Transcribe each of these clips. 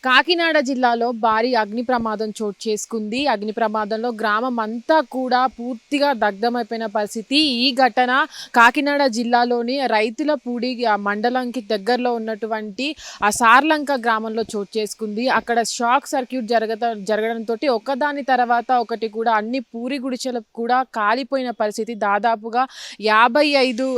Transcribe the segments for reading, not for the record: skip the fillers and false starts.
కాకినాడ జిల్లాలో భారీ అగ్ని ప్రమాదం చోటు చేసుకుంది. అగ్ని ప్రమాదంలో గ్రామం అంతా కూడా పూర్తిగా దగ్ధమైపోయిన పరిస్థితి. ఈ ఘటన కాకినాడ జిల్లాలోని రైతులపూడి మండలంకి దగ్గరలో ఉన్నటువంటి ఆ సార్లంక గ్రామంలో చోటు చేసుకుంది. అక్కడ షాక్ సర్క్యూట్ జరగడంతో ఒకదాని తర్వాత ఒకటి కూడా అన్ని పూరి గుడిసెలు కూడా కాలిపోయిన పరిస్థితి. దాదాపుగా 55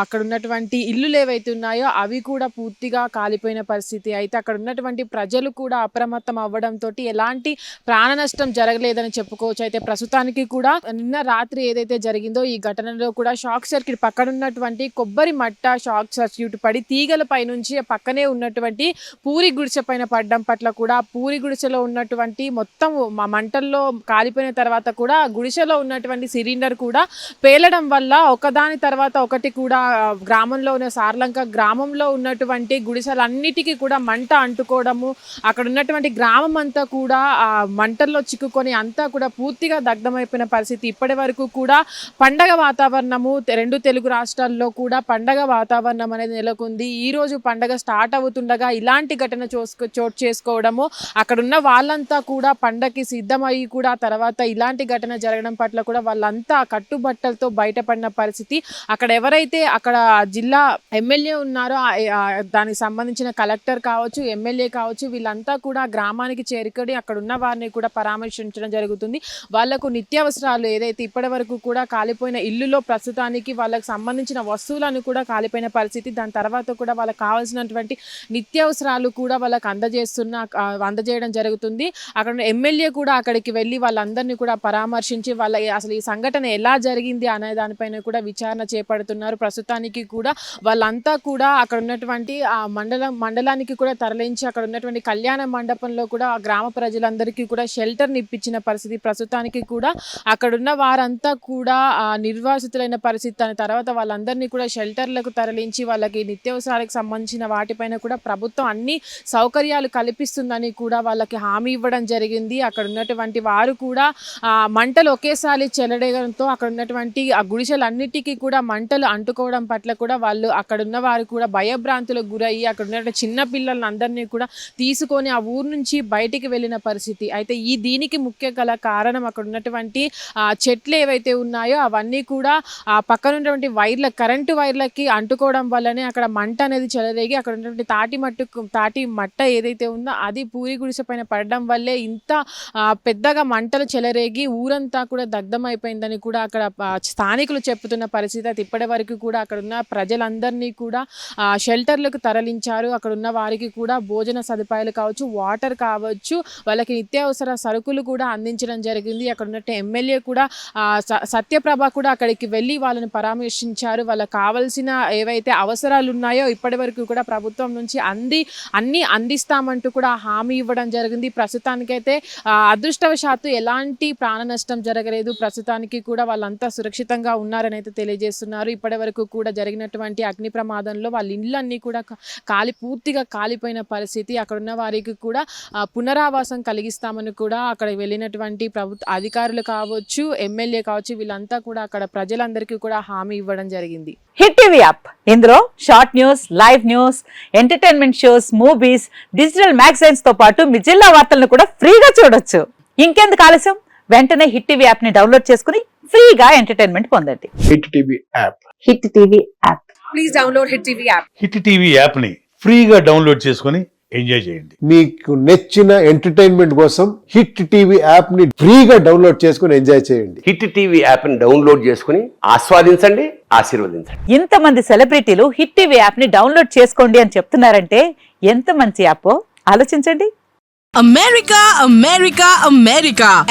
అక్కడ ఉన్నటువంటి ఇల్లులు ఏవైతే ఉన్నాయో అవి కూడా పూర్తిగా కాలిపోయిన పరిస్థితి. అయితే అక్కడ ఉన్నటువంటి ప్రజలు కూడా అప్రమత్తం అవ్వడంతో ఎలాంటి ప్రాణ నష్టం జరగలేదని చెప్పుకోవచ్చు. అయితే ప్రస్తుతానికి కూడా నిన్న రాత్రి ఏదైతే జరిగిందో ఈ ఘటనలో కూడా షాక్ సర్క్యూట్ పక్కన ఉన్నటువంటి కొబ్బరి మట్ట షాక్ సర్క్యూట్ పడి తీగల పై నుంచి పక్కనే ఉన్నటువంటి పూరి గుడిసె పైన పడడం పట్ల కూడా పూరి గుడిసెలో ఉన్నటువంటి మొత్తం మంటల్లో కాలిపోయిన తర్వాత కూడా గుడిసెలో ఉన్నటువంటి సిలిండర్ కూడా పేలడం వల్ల ఒకదాని తర్వాత ఒకటి కూడా గ్రామంలో ఉన్న సార్లంక గ్రామంలో ఉన్నటువంటి గుడిసెలన్నిటికీ కూడా మంట అంటుకోవడము, అక్కడ ఉన్నటువంటి గ్రామం అంతా కూడా ఆ మంటల్లో చిక్కుకొని అంతా కూడా పూర్తిగా దగ్ధమైపోయిన పరిస్థితి. ఇప్పటి వరకు కూడా పండగ వాతావరణము రెండు తెలుగు రాష్ట్రాల్లో కూడా పండగ వాతావరణం అనేది నెలకొంది. ఈ రోజు పండగ స్టార్ట్ అవుతుండగా ఇలాంటి ఘటన చోటు చేసుకోవడము, అక్కడ ఉన్న వాళ్ళంతా కూడా పండగకి సిద్ధమయ్యి కూడా తర్వాత ఇలాంటి ఘటన జరగడం పట్ల కూడా వాళ్ళంతా కట్టుబట్టలతో బయటపడిన పరిస్థితి. అక్కడ జిల్లా ఎమ్మెల్యే ఉన్నారో దానికి సంబంధించిన కలెక్టర్ కావచ్చు, ఎమ్మెల్యే కావచ్చు, వీళ్ళంతా కూడా గ్రామానికి చేరుకొని అక్కడ ఉన్న వారిని కూడా పరామర్శించడం జరుగుతుంది. వాళ్లకు నిత్యావసరాలు ఏదైతే ఇప్పటి వరకు కూడా కాలిపోయిన ఇల్లులో ప్రస్తుతానికి వాళ్ళకి సంబంధించిన వస్తువులను కూడా కాలిపోయిన పరిస్థితి. దాని తర్వాత కూడా వాళ్ళకి కావాల్సినటువంటి నిత్యావసరాలు కూడా వాళ్ళకి అందజేయడం జరుగుతుంది. అక్కడ ఎమ్మెల్యే కూడా అక్కడికి వెళ్ళి వాళ్ళందరినీ కూడా పరామర్శించి అసలు ఈ సంఘటన ఎలా జరిగింది అనే దానిపైన కూడా విచారణ చేపడుతున్నారు. ప్రస్తుతానికి కూడా వాళ్ళంతా కూడా అక్కడ ఉన్నటువంటి ఆ మండలానికి కూడా తరలించి అక్కడ ఉన్నటువంటి కళ్యాణ మండపంలో కూడా ఆ గ్రామ ప్రజలందరికీ కూడా షెల్టర్ని ఇప్పించిన పరిస్థితి. ప్రస్తుతానికి కూడా అక్కడున్న వారంతా కూడా నిర్వాసితులైన పరిస్థితి. దాని తర్వాత వాళ్ళందరినీ కూడా షెల్టర్లకు తరలించి వాళ్ళకి నిత్యావసరాలకు సంబంధించిన వాటిపైన కూడా ప్రభుత్వం అన్ని సౌకర్యాలు కల్పిస్తుందని కూడా వాళ్ళకి హామీ ఇవ్వడం జరిగింది. అక్కడ ఉన్నటువంటి వారు కూడా మంటలు ఒకేసారి చెలడడంతో అక్కడ ఉన్నటువంటి ఆ గుడిసెలన్నిటికీ కూడా మంటలు అంటుకోవడం పట్ల కూడా వాళ్ళు అక్కడ ఉన్న వారు కూడా భయభ్రాంతులకు గురయ్యి అక్కడ ఉన్న చిన్న పిల్లలను అందరినీ కూడా తీసుకొని ఆ ఊరు నుంచి బయటికి వెళ్ళిన పరిస్థితి. అయితే దీనికి ముఖ్య గల కారణం అక్కడ ఉన్నటువంటి చెట్లు ఏవైతే ఉన్నాయో అవన్నీ కూడా పక్కన ఉన్నటువంటి కరెంటు వైర్లకి అంటుకోవడం వల్లనే అక్కడ మంట అనేది చెలరేగి అక్కడ ఉన్నటువంటి తాటి మట్ట ఏదైతే ఉందో అది పూరి గుడిసె పైన పడడం వల్లే ఇంత పెద్దగా మంటలు చెలరేగి ఊరంతా కూడా దగ్ధమైపోయిందని కూడా అక్కడ స్థానికులు చెప్తున్న పరిస్థితి. అయితే ఇప్పటి వరకు కూడా అక్కడ ఉన్న ప్రజలందరినీ కూడా షెల్టర్లకు తరలించారు. అక్కడ ఉన్న వారికి కూడా భోజన సదుపాయాలు కావచ్చు, వాటర్ కావచ్చు, వాళ్ళకి నిత్యావసర సరుకులు కూడా అందించడం జరిగింది. అక్కడ ఉన్నట్టు ఎమ్మెల్యే కూడా సత్యప్రభ కూడా అక్కడికి వెళ్ళి వాళ్ళని పరామర్శించారు. వాళ్ళకి కావాల్సిన ఏవైతే అవసరాలు ఉన్నాయో ఇప్పటి వరకు కూడా ప్రభుత్వం నుంచి అన్ని అందిస్తామంటూ కూడా హామీ ఇవ్వడం జరిగింది. ప్రస్తుతానికైతే అదృష్టవశాత్తు ఎలాంటి ప్రాణ నష్టం జరగలేదు. ప్రస్తుతానికి కూడా వాళ్ళంతా సురక్షితంగా ఉన్నారని అయితే తెలియజేస్తున్నారు. ఇప్పటి వరకు కూడా జరిగినటువంటి అగ్ని ప్రమాదంలో వాళ్ళ ఇళ్ళన్నీ కూడా పూర్తిగా కాలిపోయిన పరిస్థితి. అక్కడ ఉన్న వారికి కూడా పునరావాసం కలిగిస్తామని కూడా అక్కడ వెళ్ళినటువంటి ప్రభుత్వ అధికారులు కావచ్చు, ఎమ్మెల్యే కావచ్చు, వీళ్ళంతా కూడా అక్కడ ప్రజలందరికీ కూడా హామీ ఇవ్వడం జరిగింది. హిట్ టీవీ యాప్ ఇందులో short news, live news, entertainment shows, movies, digital magazines తో పాటు మీ జిల్లా వార్తలను కూడా ఫ్రీగా చూడొచ్చు. ఇంకెందుకు ఆలస్యం, వెంటనే హిట్ టీవీ యాప్ ని డౌన్లోడ్ చేసుకుని ఫ్రీగా ఎంటర్టైన్మెంట్ పొందండి. Hit TV app. Hit TV app. Please download hit TV app. Hit TV app ని ఫ్రీగా డౌన్లోడ్ చేసుకుని ఎంజాయ్ చేయండి. మీకు నచ్చిన ఎంటర్టైన్మెంట్ కోసం హిట్ టీవీ యాప్ ని ఫ్రీగా డౌన్లోడ్ చేసుకుని ఎంజాయ్ చేయండి. హిట్ టీవీ యాప్ ని డౌన్లోడ్ చేసుకుని ఆస్వాదించండి, ఆశీర్వదించండి. ఇంతమంది సెలబ్రిటీలు హిట్ టీవీ యాప్ ని డౌన్లోడ్ చేసుకోండి అని చెప్తున్నారంటే ఎంత మంచి యాప్ ఆలోచించండి.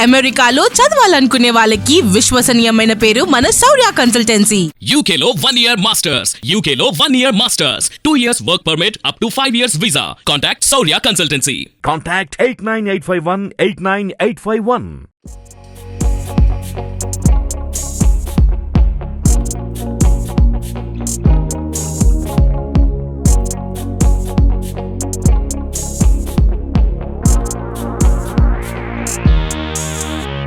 అమెరికాలో చదవాలనుకునే వాళ్ళకి విశ్వసనీయమైన పేరు మన శౌర్య కన్సల్టెన్సీ. UK లో 1 year masters, UK లో 1 year masters, 2 years work permit up to 5 years visa. Contact Shaurya Consultancy. Contact 89851 89851.